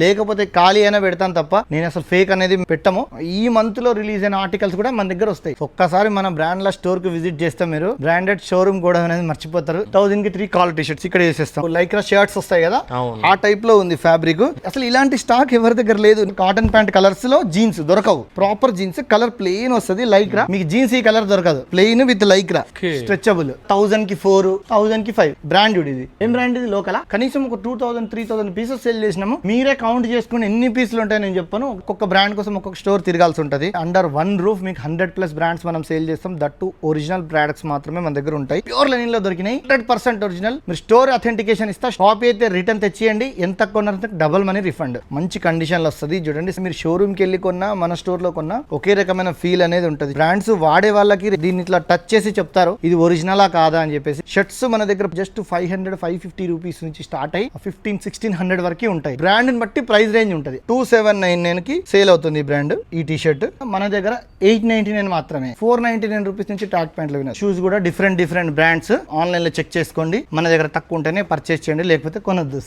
లేకపోతే ఖాళీ అయినా పెడతాను తప్ప నేను అసలు ఫేక్ అనేది పెట్టము. ఈ మంత్ లో రిలీజ్ అయిన ఆర్టికల్స్ కూడా మన దగ్గర వస్తాయి. ఒక్కసారి మన బ్రాండ్ ల స్టోర్ కి విజిట్ చేస్తే మీరు బ్రాండెడ్ షోరూమ్ కూడా అనేది మర్చిపోతారు. 1000 కి 3 కాలర్ టీ షర్ట్స్ ఇక్కడ చేసేస్తాం. లైక్రా షర్ట్స్ వస్తాయి కదా, ఆ టైప్ లో ఉంది ఫ్యాబ్రిక్. అసలు ఇలాంటి స్టాక్ ఎవరి దగ్గర లేదు. కాటన్ ప్యాంట్ కలర్స్ లో జీన్స్ దొరకవు. ప్రాపర్ జీన్స్ కలర్ ప్లెయిన్ వస్తుంది. లైక్రా మీకు జీన్స్ ఈ కలర్ దొరకదు. Plain with Lycra stretchable. 1000 కి 4, 1000 కి 5. బ్రాండ్ ఇది ఏం బ్రాండ్ ఇది? లోకల్. కనీసం ఒక 2000, 3000 పీసెస్ సేల్ చేసినాము. మీరే కౌంట్ చేసుకుని ఎన్ని పీసులు ఉంటాయి నేను చెప్పాను. ఒక్కొక్క బ్రాండ్ కోసం ఒక్కొక్క స్టోర్ తిరగాల్సి ఉంటుంది. అండర్ వన్ రూఫ్ మీకు 100+ బ్రాండ్స్ మనం సేల్ చేస్తాం. దట్టు ఒరిజినల్ ప్రొడక్ట్స్ మాత్రమే మన దగ్గర ఉంటాయి. ప్యూర్ లెనిన్ లో దొరికినాయి. 100% ఒరిజినల్. మీరు స్టోర్ అథెంటికేషన్ ఇస్తా. షాప్ అయితే రిటర్న్ తెచ్చియండి. ఎంత కొన్నారంటే డబుల్ మనీ రిఫండ్. మంచి కండిషన్ లో వస్తుంది. చూడండి, మీరు షోరూమ్ కి వెళ్ళి కొన్నా మన స్టోర్ లో కొన్నా ఒకే రకమైన ఫీల్ అనేది ఉంటుంది. బ్రాండ్స్ వాడే వాళ్ళకి దీన్ని ఇట్లా టచ్ చేసి చెప్తారు ఇది ఒరిజినలా కాదా అని చెప్పేసి. షర్ట్స్ మన దగ్గర జస్ట్ 500, 550 రూపీస్ నుంచి స్టార్ట్ అయ్యి 1500-1600 వరకు ఉంటాయి. బ్రాండ్ ని బట్టి ప్రైస్ రేంజ్ ఉంటుంది. 2799 కి సేల్ అవుతుంది ఈ బ్రాండ్. ఈ టీ షర్ట్ మన దగ్గర 899 మాత్రమే. 499 రూపీస్ నుంచి ట్రాక్ ప్యాంట్లు విన్నారు. షూస్ కూడా డిఫరెంట్ బ్రాండ్స్ ఆన్లైన్ లో చెక్ చేసుకోండి. మన దగ్గర తక్కువ ఉంటేనే పర్చేస్ చేయండి, లేకపోతే కొనొద్దు.